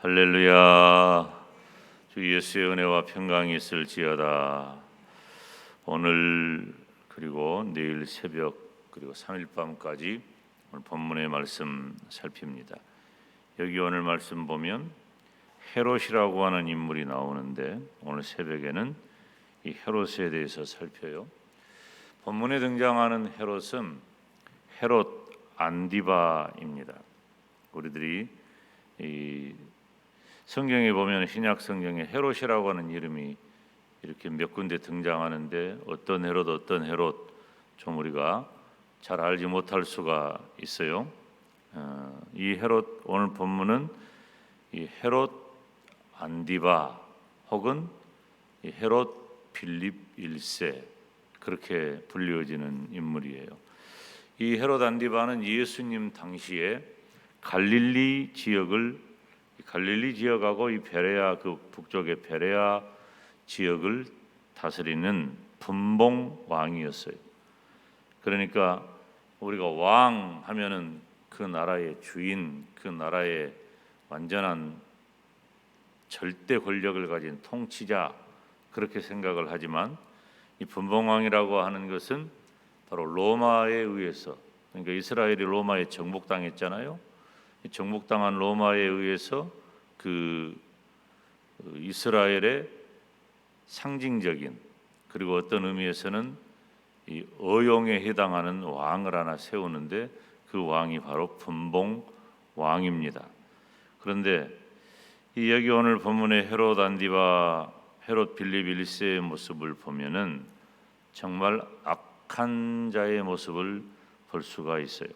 할렐루야. 주 예수의 은혜와 평강이 있을지어다. 오늘 그리고 내일 새벽 그리고 3일 밤까지 오늘 본문의 말씀 살핍니다. 여기 오늘 말씀 보면 헤롯이라고 하는 인물이 나오는데 오늘 새벽에는 이 헤롯에 대해서 살펴요. 본문에 등장하는 헤롯은 헤롯 안디바입니다. 우리들이 이 성경에 보면 신약 성경에 헤롯이라고 하는 이름이 이렇게 몇 군데 등장하는데 어떤 헤롯 좀 우리가 잘 알지 못할 수가 있어요. 이 헤롯 오늘 본문은 이 헤롯 안디바 혹은 이 헤롯 빌립 1세 그렇게 불리워지는 인물이에요. 이 헤롯 안디바는 예수님 당시에 갈릴리 지역하고 이 베레아 그 북쪽의 베레아 지역을 다스리는 분봉 왕이었어요. 그러니까 우리가 왕 하면은 그 나라의 주인, 그 나라의 완전한 절대 권력을 가진 통치자 그렇게 생각을 하지만 이 분봉왕이라고 하는 것은 바로 로마에 의해서, 그러니까 이스라엘이 로마에 정복당했잖아요. 정복당한 로마에 의해서 그 이스라엘의 상징적인 그리고 어떤 의미에서는 이 어용에 해당하는 왕을 하나 세우는데 그 왕이 바로 분봉 왕입니다. 그런데 이 여기 오늘 본문의 헤롯 안디바, 헤롯 빌립 1세의 모습을 보면은 정말 악한 자의 모습을 볼 수가 있어요.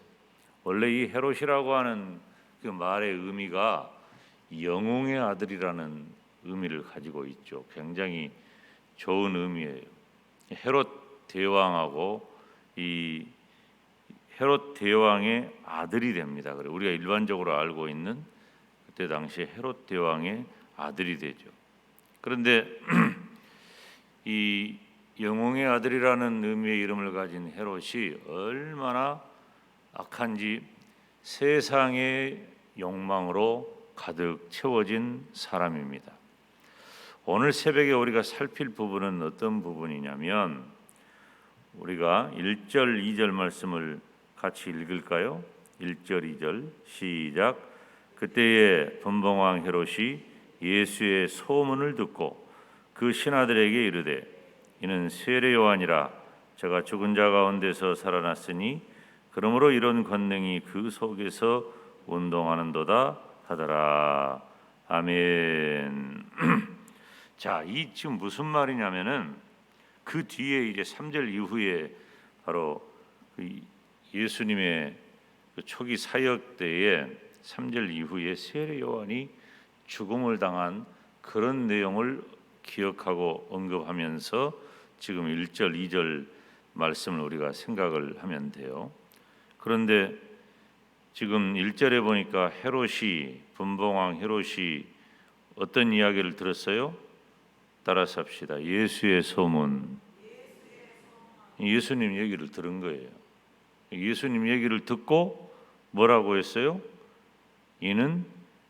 원래 이 헤롯이라고 하는 그 말의 의미가 영웅의 아들이라는 의미를 가지고 있죠. 굉장히 좋은 의미예요. 헤롯 대왕하고 이 헤롯 대왕의 아들이 됩니다. 그리고 우리가 일반적으로 알고 있는 그때 당시에 헤롯 대왕의 아들이 되죠. 그런데 이 영웅의 아들이라는 의미의 이름을 가진 헤롯이 얼마나 악한지 세상의 욕망으로 가득 채워진 사람입니다. 오늘 새벽에 우리가 살필 부분은 어떤 부분이냐면 우리가 1절, 2절 말씀을 같이 읽을까요? 1절, 2절 시작. 그때에 분봉왕 헤롯이 예수의 소문을 듣고 그 신하들에게 이르되 이는 세례 요한이라 저가 죽은 자 가운데서 살아났으니 그러므로 이런 권능이 그 속에서 운동하는도다 하더라. 아멘. 자, 이 지금 무슨 말이냐면은 그 뒤에 이제 3절 이후에 바로 그 예수님의 그 초기 사역 때에 3절 이후에 세례 요한이 죽음을 당한 그런 내용을 기억하고 언급하면서 지금 1절, 2절 말씀을 우리가 생각을 하면 돼요. 그런데 지금 1절에 보니까 헤롯이 분봉왕 헤롯이 어떤 이야기를 들었어요? 따라서 합시다. 예수의 소문. 예수님 얘기를 들은 거예요. 예수님 얘기를 듣고 뭐라고 했어요? 이는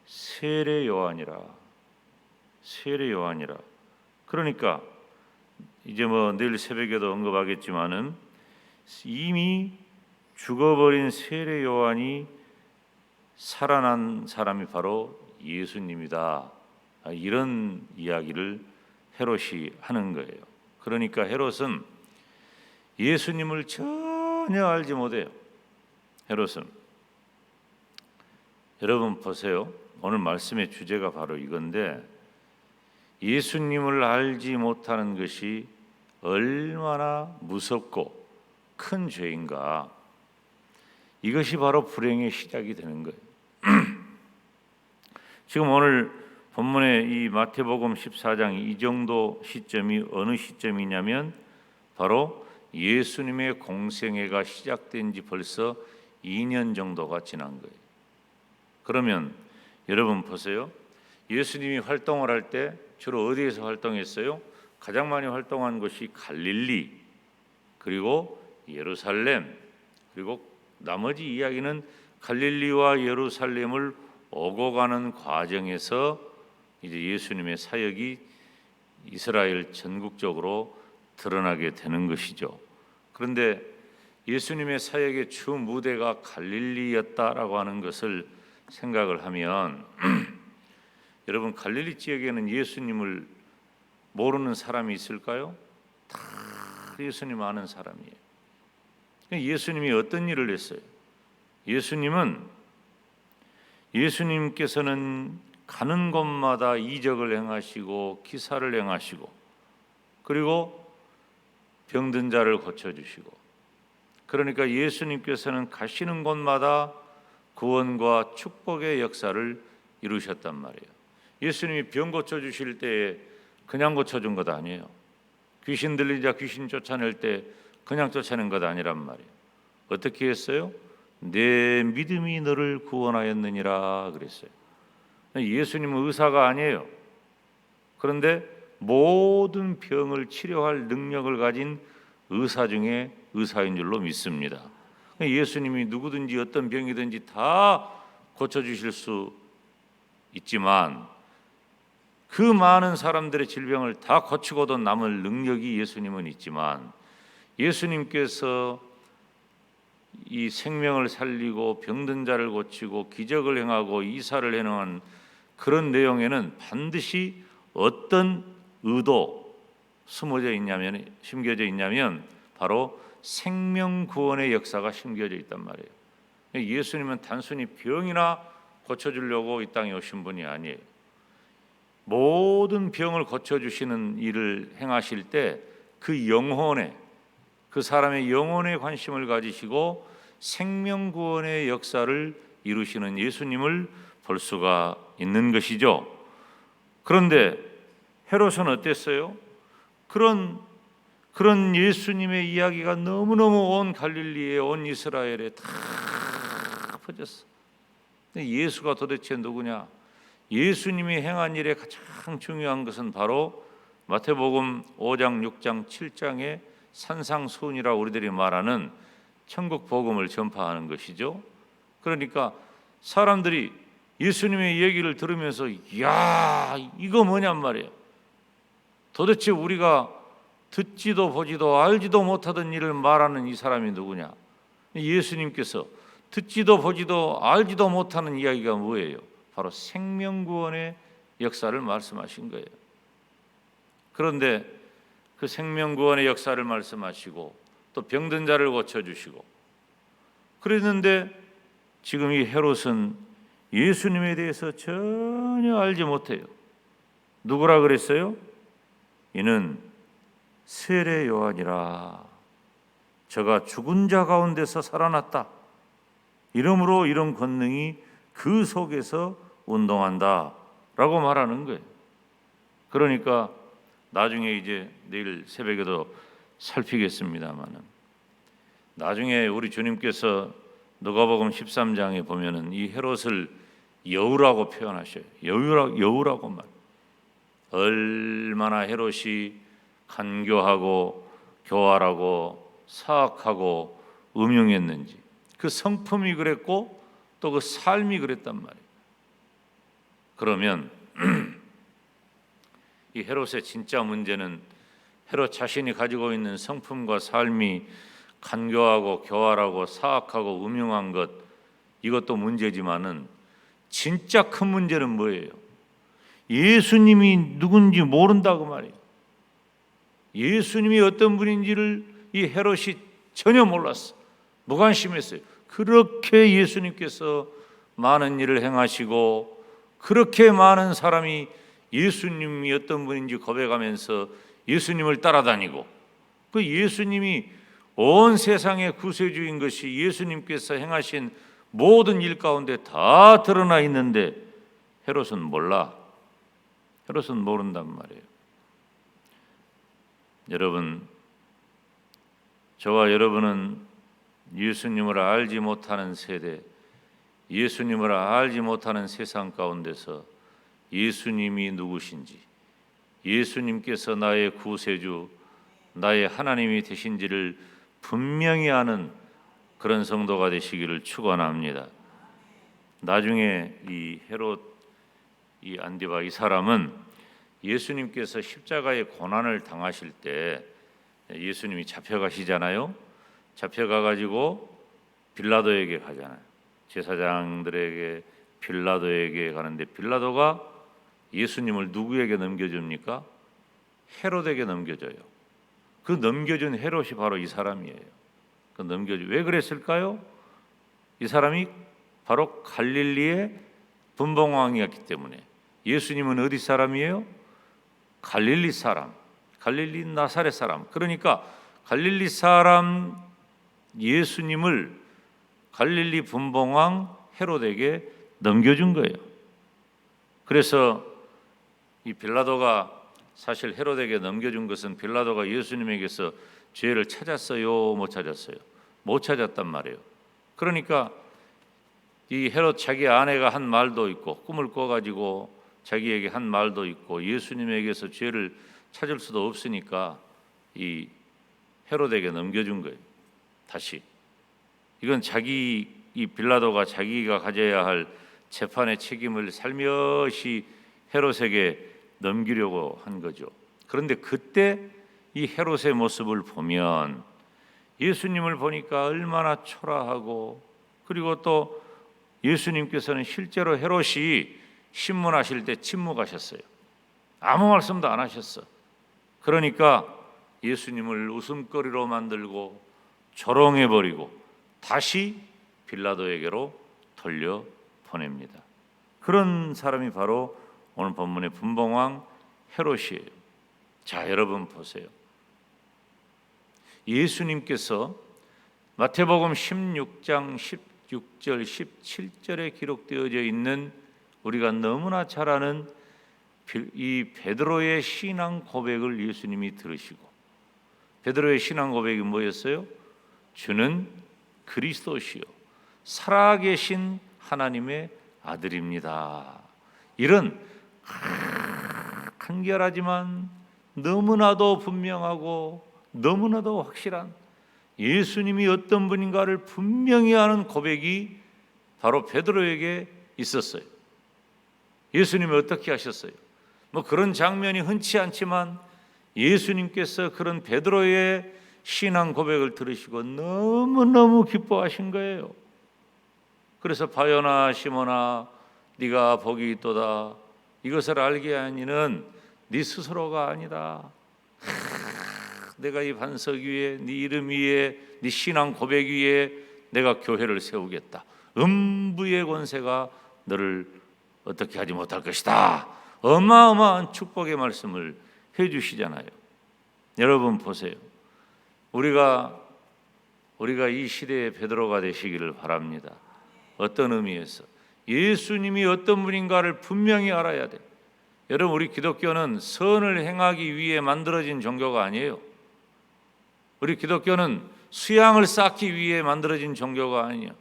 세례 요한이라. 세례 요한이라. 그러니까 이제 뭐 내일 새벽에도 언급하겠지만은 이미 죽어버린 세례 요한이 살아난 사람이 바로 예수님이다. 이런 이야기를 헤롯이 하는 거예요. 그러니까 헤롯은 예수님을 전혀 알지 못해요. 헤롯은 여러분 보세요. 오늘 말씀의 주제가 바로 이건데 예수님을 알지 못하는 것이 얼마나 무섭고 큰 죄인가. 이것이 바로 불행의 시작이 되는 거예요. 지금 오늘 본문의 이 마태복음 14장 이 정도 시점이 어느 시점이냐면 바로 예수님의 공생애가 시작된 지 벌써 2년 정도가 지난 거예요. 그러면 여러분 보세요. 예수님이 활동을 할 때 주로 어디에서 활동했어요? 가장 많이 활동한 것이 갈릴리 그리고 예루살렘 그리고 나머지 이야기는 갈릴리와 예루살렘을 오고 가는 과정에서 이제 예수님의 사역이 이스라엘 전국적으로 드러나게 되는 것이죠. 그런데 예수님의 사역의 주 무대가 갈릴리였다라고 하는 것을 생각을 하면 여러분, 갈릴리 지역에는 예수님을 모르는 사람이 있을까요? 다 예수님 아는 사람이에요. 예수님이 어떤 일을 했어요? 예수님께서는 가는 곳마다 이적을 행하시고 기사를 행하시고, 그리고 병든 자를 고쳐주시고, 그러니까 예수님께서는 가시는 곳마다 구원과 축복의 역사를 이루셨단 말이에요. 예수님이 병 고쳐주실 때에 그냥 고쳐준 것 아니에요. 귀신 들린 자 귀신 쫓아낼 때 그냥 쫓아낸 것 아니란 말이에요. 어떻게 했어요? 내 믿음이 너를 구원하였느니라 그랬어요. 예수님은 의사가 아니에요. 그런데 모든 병을 치료할 능력을 가진 의사 중에 의사인 줄로 믿습니다. 예수님이 누구든지 어떤 병이든지 다 고쳐주실 수 있지만 그 많은 사람들의 질병을 다 고치고도 남을 능력이 예수님은 있지만, 예수님께서 이 생명을 살리고 병든 자를 고치고 기적을 행하고 이사를 행한 그런 내용에는 반드시 어떤 의도 심겨져 있냐면 바로 생명 구원의 역사가 심겨져 있단 말이에요. 예수님은 단순히 병이나 고쳐주려고 이 땅에 오신 분이 아니에요. 모든 병을 고쳐주시는 일을 행하실 때 그 사람의 영혼에 관심을 가지시고 생명 구원의 역사를 이루시는 예수님을 볼 수가 있는 것이죠. 그런데 헤롯은 어땠어요? 그런 예수님의 이야기가 너무너무 온 갈릴리에, 온 이스라엘에 다 퍼졌어. 예수가 도대체 누구냐? 예수님이 행한 일에 가장 중요한 것은 바로 마태복음 5장, 6장, 7장의 산상수훈이라고 우리들이 말하는 천국 복음을 전파하는 것이죠. 그러니까 사람들이 예수님의 얘기를 들으면서 야, 이거 뭐냔 말이에요. 도대체 우리가 듣지도 보지도 알지도 못하던 일을 말하는 이 사람이 누구냐? 예수님께서 듣지도 보지도 알지도 못하는 이야기가 뭐예요? 바로 생명구원의 역사를 말씀하신 거예요. 그런데 그 생명구원의 역사를 말씀하시고 또 병든 자를 고쳐주시고 그랬는데 지금 이 헤롯은 예수님에 대해서 전혀 알지 못해요. 누구라 그랬어요? 이는 세례 요한이라. 저가 죽은 자 가운데서 살아났다. 이러므로 이런 권능이 그 속에서 운동한다 라고 말하는 거예요. 그러니까 나중에 이제 내일 새벽에도 살피겠습니다만은, 나중에 우리 주님께서 누가복음 13장에 보면은 이 헤롯을 여우라고 표현하셔요. 여우라고 말. 얼마나 헤롯이 간교하고 교활하고 사악하고 음흉했는지, 그 성품이 그랬고 또 그 삶이 그랬단 말이에요. 그러면 이 헤롯의 진짜 문제는 헤롯 자신이 가지고 있는 성품과 삶이 간교하고 교활하고 사악하고 음흉한 것, 이것도 문제지만은 진짜 큰 문제는 뭐예요? 예수님이 누군지 모른다고 말이에요. 예수님이 어떤 분인지를 이 헤롯이 전혀 몰랐어. 무관심했어요. 그렇게 예수님께서 많은 일을 행하시고 그렇게 많은 사람이 예수님이 어떤 분인지 고백하면서 예수님을 따라다니고, 그 예수님이 온 세상의 구세주인 것이 예수님께서 행하신 모든 일 가운데 다 드러나 있는데 헤롯은 몰라. 헤롯은 모른단 말이에요. 여러분, 저와 여러분은 예수님을 알지 못하는 세대, 예수님을 알지 못하는 세상 가운데서 예수님이 누구신지, 예수님께서 나의 구세주, 나의 하나님이 되신지를 분명히 아는 그런 성도가 되시기를 축원합니다. 나중에 이 헤롯 이 안디바 이 사람은 예수님께서 십자가의 고난을 당하실 때 예수님이 잡혀가시잖아요. 잡혀가 가지고 빌라도에게 가잖아요. 제사장들에게 빌라도에게 가는데 빌라도가 예수님을 누구에게 넘겨줍니까? 헤롯에게 넘겨줘요. 그 넘겨준 헤롯이 바로 이 사람이에요. 그 왜 그랬을까요? 이 사람이 바로 갈릴리의 분봉왕이었기 때문에. 예수님은 어디 사람이에요? 갈릴리 사람, 갈릴리 나사렛 사람. 그러니까 갈릴리 사람 예수님을 갈릴리 분봉왕 헤롯에게 넘겨준 거예요. 그래서 이 빌라도가 사실 헤롯에게 넘겨준 것은 빌라도가 예수님에게서 죄를 찾았어요, 못 찾았어요? 못 찾았단 말이에요. 그러니까 이 헤롯 자기 아내가 한 말도 있고 꿈을 꿔가지고 자기에게 한 말도 있고 예수님에게서 죄를 찾을 수도 없으니까 이 헤롯에게 넘겨준 거예요. 다시 이건 이 빌라도가 자기가 가져야 할 재판의 책임을 살며시 헤롯에게 넘기려고 한 거죠. 그런데 그때 이 헤롯의 모습을 보면 예수님을 보니까 얼마나 초라하고, 그리고 또 예수님께서는 실제로 헤롯이 신문하실 때 침묵하셨어요. 아무 말씀도 안 하셨어. 그러니까 예수님을 웃음거리로 만들고 조롱해버리고 다시 빌라도에게로 돌려보냅니다. 그런 사람이 바로 오늘 본문의 분봉왕 헤롯이에요. 자, 여러분 보세요. 예수님께서 마태복음 16장 16절 17절에 기록되어져 있는 우리가 너무나 잘 아는 이 베드로의 신앙 고백을 예수님이 들으시고, 베드로의 신앙 고백이 뭐였어요? 주는 그리스도시요 살아계신 하나님의 아들입니다. 이런 간결하지만 너무나도 분명하고 너무나도 확실한 예수님이 어떤 분인가를 분명히 아는 고백이 바로 베드로에게 있었어요. 예수님이 어떻게 하셨어요? 뭐 그런 장면이 흔치 않지만 예수님께서 그런 베드로의 신앙 고백을 들으시고 너무너무 기뻐하신 거예요. 그래서 바요나 시몬아 네가 복이 있도다. 이것을 알게 하니는 네 스스로가 아니다. 내가 이 반석 위에 네 이름 위에 네 신앙 고백 위에 내가 교회를 세우겠다. 음부의 권세가 너를 어떻게 하지 못할 것이다. 어마어마한 축복의 말씀을 해주시잖아요. 여러분 보세요. 우리가 이 시대의 베드로가 되시기를 바랍니다. 어떤 의미에서 예수님이 어떤 분인가를 분명히 알아야 돼. 여러분, 우리 기독교는 선을 행하기 위해 만들어진 종교가 아니에요. 우리 기독교는 수양을 쌓기 위해 만들어진 종교가 아니에요.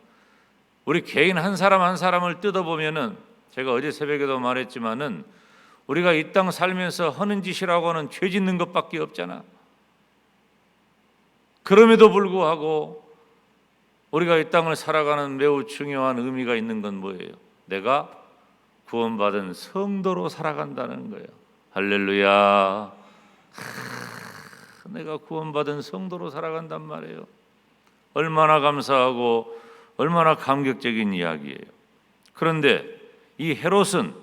우리 개인 한 사람 한 사람을 뜯어보면은, 제가 어제 새벽에도 말했지만은 우리가 이 땅 살면서 하는 짓이라고는 죄 짓는 것밖에 없잖아. 그럼에도 불구하고 우리가 이 땅을 살아가는 매우 중요한 의미가 있는 건 뭐예요? 내가 구원받은 성도로 살아간다는 거예요. 할렐루야. 내가 구원받은 성도로 살아간단 말이에요. 얼마나 감사하고 얼마나 감격적인 이야기예요. 그런데 이 헤롯은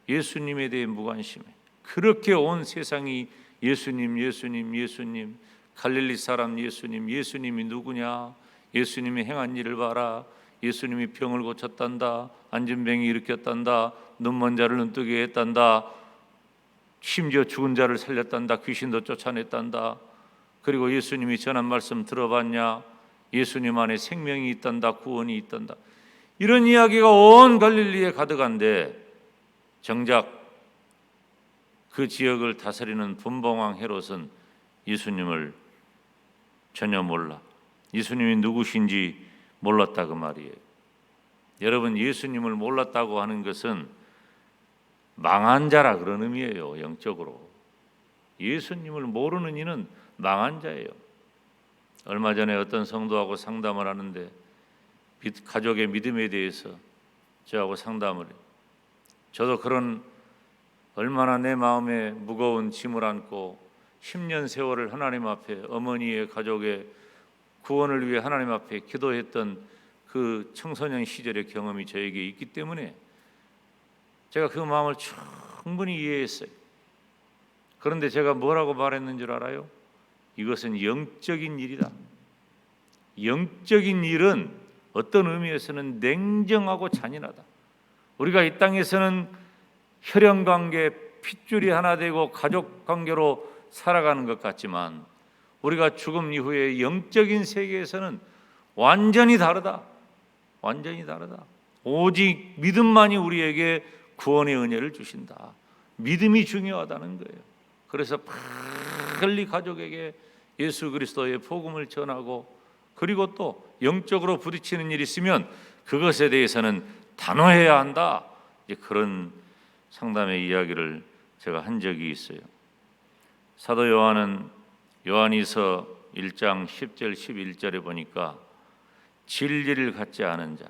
예수님에 대해 무관심해. 그렇게 온 세상이 예수님, 예수님, 예수님, 갈릴리 사람 예수님, 예수님이 누구냐? 예수님이 행한 일을 봐라. 예수님이 병을 고쳤단다. 앉은 병이 일으켰단다. 눈먼 자를 눈뜨게 했단다. 심지어 죽은 자를 살렸단다. 귀신도 쫓아냈단다. 그리고 예수님이 전한 말씀 들어봤냐? 예수님 안에 생명이 있단다. 구원이 있단다. 이런 이야기가 온 갈릴리에 가득한데 정작 그 지역을 다스리는 분봉왕 헤롯은 예수님을 전혀 몰라. 예수님이 누구신지 몰랐다 그 말이에요. 여러분, 예수님을 몰랐다고 하는 것은 망한 자라 그런 의미예요. 영적으로 예수님을 모르는 이는 망한 자예요. 얼마 전에 어떤 성도하고 상담을 하는데 가족의 믿음에 대해서 저하고 상담을 해요. 저도 그런 얼마나 내 마음에 무거운 짐을 안고 10년 세월을 하나님 앞에 어머니의 가족의 구원을 위해 하나님 앞에 기도했던 그 청소년 시절의 경험이 저에게 있기 때문에 제가 그 마음을 충분히 이해했어요. 그런데 제가 뭐라고 말했는 줄 알아요? 이것은 영적인 일이다. 영적인 일은 어떤 의미에서는 냉정하고 잔인하다. 우리가 이 땅에서는 혈연관계, 핏줄이 하나 되고 가족관계로 살아가는 것 같지만 우리가 죽음 이후에 영적인 세계에서는 완전히 다르다. 완전히 다르다. 오직 믿음만이 우리에게 구원의 은혜를 주신다. 믿음이 중요하다는 거예요. 그래서 빨리 가족에게 예수 그리스도의 복음을 전하고 그리고 또 영적으로 부딪히는 일이 있으면 그것에 대해서는 단호해야 한다. 이제 그런 상담의 이야기를 제가 한 적이 있어요. 사도 요한은 요한이서 1장 10절 11절에 보니까 진리를 갖지 않은 자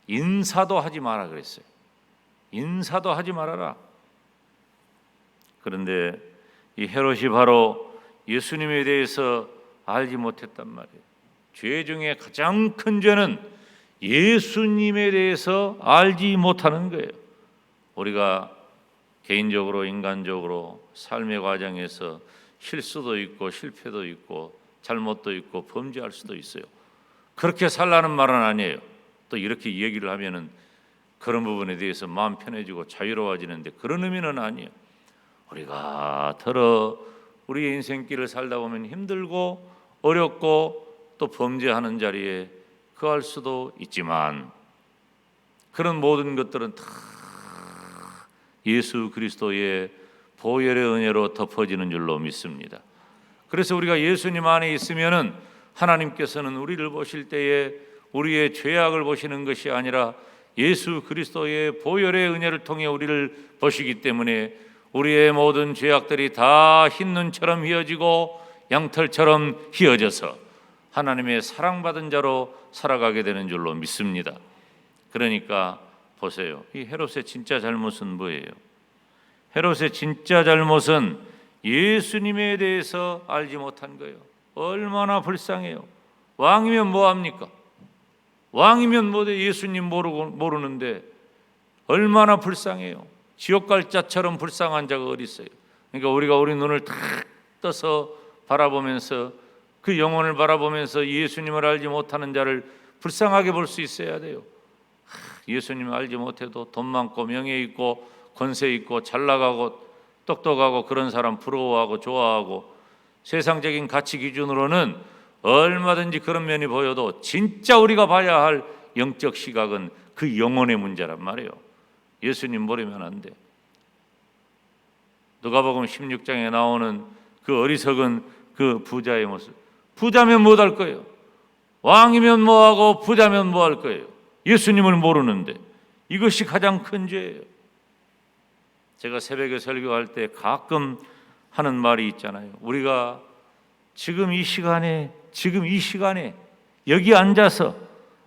인사도 하지 마라 그랬어요. 인사도 하지 말아라. 그런데 이 헤롯이 바로 예수님에 대해서 알지 못했단 말이에요. 죄 중에 가장 큰 죄는 예수님에 대해서 알지 못하는 거예요. 우리가 개인적으로 인간적으로 삶의 과정에서 실수도 있고 실패도 있고 잘못도 있고 범죄할 수도 있어요. 그렇게 살라는 말은 아니에요. 또 이렇게 얘기를 하면은 그런 부분에 대해서 마음 편해지고 자유로워지는데 그런 의미는 아니에요. 우리가 더러 우리의 인생길을 살다 보면 힘들고 어렵고 또 범죄하는 자리에 거할 수도 있지만 그런 모든 것들은 다 예수 그리스도의 보혈의 은혜로 덮어지는 줄로 믿습니다. 그래서 우리가 예수님 안에 있으면은 하나님께서는 우리를 보실 때에 우리의 죄악을 보시는 것이 아니라 예수 그리스도의 보혈의 은혜를 통해 우리를 보시기 때문에 우리의 모든 죄악들이 다 흰눈처럼 휘어지고 양털처럼 휘어져서 하나님의 사랑받은 자로 살아가게 되는 줄로 믿습니다. 그러니까 보세요. 이 헤롯의 진짜 잘못은 뭐예요? 헤롯의 진짜 잘못은 예수님에 대해서 알지 못한 거예요. 얼마나 불쌍해요. 왕이면 뭐합니까? 왕이면 뭐돼? 예수님 모르는데 얼마나 불쌍해요. 지옥 갈 자처럼 불쌍한 자가 어디 있어요? 그러니까 우리가 우리 눈을 탁 떠서 바라보면서 그 영혼을 바라보면서 예수님을 알지 못하는 자를 불쌍하게 볼 수 있어야 돼요. 예수님을 알지 못해도 돈 많고 명예 있고 권세 있고 잘 나가고 똑똑하고 그런 사람 부러워하고 좋아하고 세상적인 가치 기준으로는 얼마든지 그런 면이 보여도 진짜 우리가 봐야 할 영적 시각은 그 영혼의 문제란 말이에요. 예수님 모르면 안 돼. 누가복음 16장에 나오는 그 어리석은 그 부자의 모습. 부자면 뭐 할 거예요? 왕이면 뭐하고 부자면 뭐 할 거예요? 예수님을 모르는데 이것이 가장 큰 죄예요. 제가 새벽에 설교할 때 가끔 하는 말이 있잖아요. 우리가 지금 이 시간에 여기 앉아서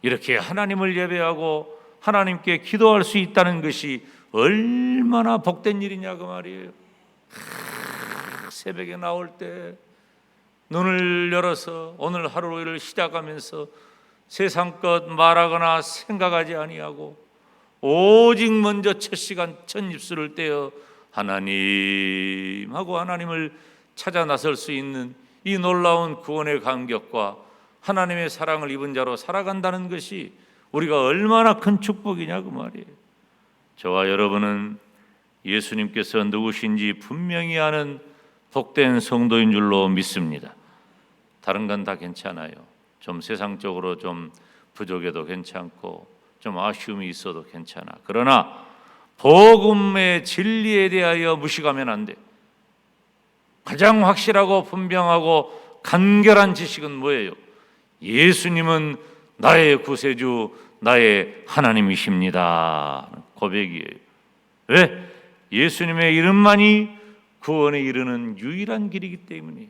이렇게 하나님을 예배하고 하나님께 기도할 수 있다는 것이 얼마나 복된 일이냐 그 말이에요. 새벽에 나올 때 눈을 열어서 오늘 하루를 시작하면서 세상 것 말하거나 생각하지 아니하고 오직 먼저 첫 시간 첫 입술을 떼어 하나님하고 하나님을 찾아 나설 수 있는 이 놀라운 구원의 감격과 하나님의 사랑을 입은 자로 살아간다는 것이 우리가 얼마나 큰 축복이냐 그 말이에요. 저와 여러분은 예수님께서 누구신지 분명히 아는 복된 성도인 줄로 믿습니다. 다른 건 다 괜찮아요. 좀 세상적으로 좀 부족해도 괜찮고 좀 아쉬움이 있어도 괜찮아. 그러나 복음의 진리에 대하여 무식하면 안 돼. 가장 확실하고 분명하고 간결한 지식은 뭐예요? 예수님은 나의 구세주, 나의 하나님이십니다. 고백이에요. 왜? 예수님의 이름만이 구원에 이르는 유일한 길이기 때문이에요.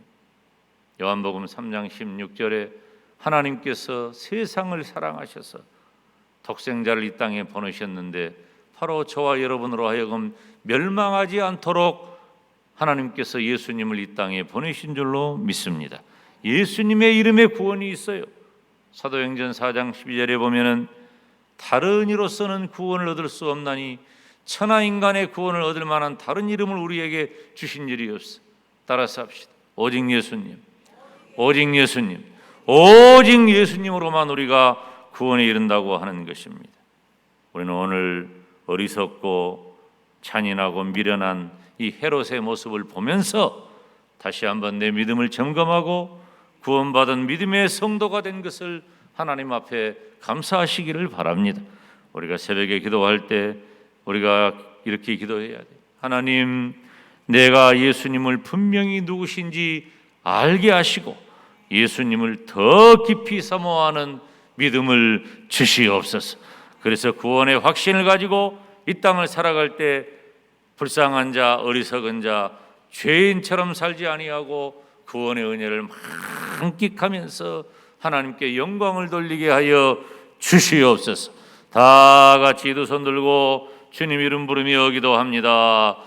요한복음 3장 16절에 하나님께서 세상을 사랑하셔서 독생자를 이 땅에 보내셨는데 바로 저와 여러분으로 하여금 멸망하지 않도록 하나님께서 예수님을 이 땅에 보내신 줄로 믿습니다. 예수님의 이름에 구원이 있어요. 사도행전 4장 12절에 보면은 다른 이로서는 구원을 얻을 수 없나니 천하 인간의 구원을 얻을 만한 다른 이름을 우리에게 주신 일이 없어. 따라서 합시다. 오직 예수님, 오직 예수님, 오직 예수님으로만 우리가 구원에 이른다고 하는 것입니다. 우리는 오늘 어리석고 잔인하고 미련한 이 헤롯의 모습을 보면서 다시 한번 내 믿음을 점검하고 구원받은 믿음의 성도가 된 것을 하나님 앞에 감사하시기를 바랍니다. 우리가 새벽에 기도할 때 우리가 이렇게 기도해야 돼요. 하나님, 내가 예수님을 분명히 누구신지 알게 하시고 예수님을 더 깊이 사모하는 믿음을 주시옵소서. 그래서 구원의 확신을 가지고 이 땅을 살아갈 때 불쌍한 자, 어리석은 자, 죄인처럼 살지 아니하고 구원의 은혜를 만끽하면서 하나님께 영광을 돌리게 하여 주시옵소서. 다 같이 두 손 들고 주님 이름 부르며 기도합니다.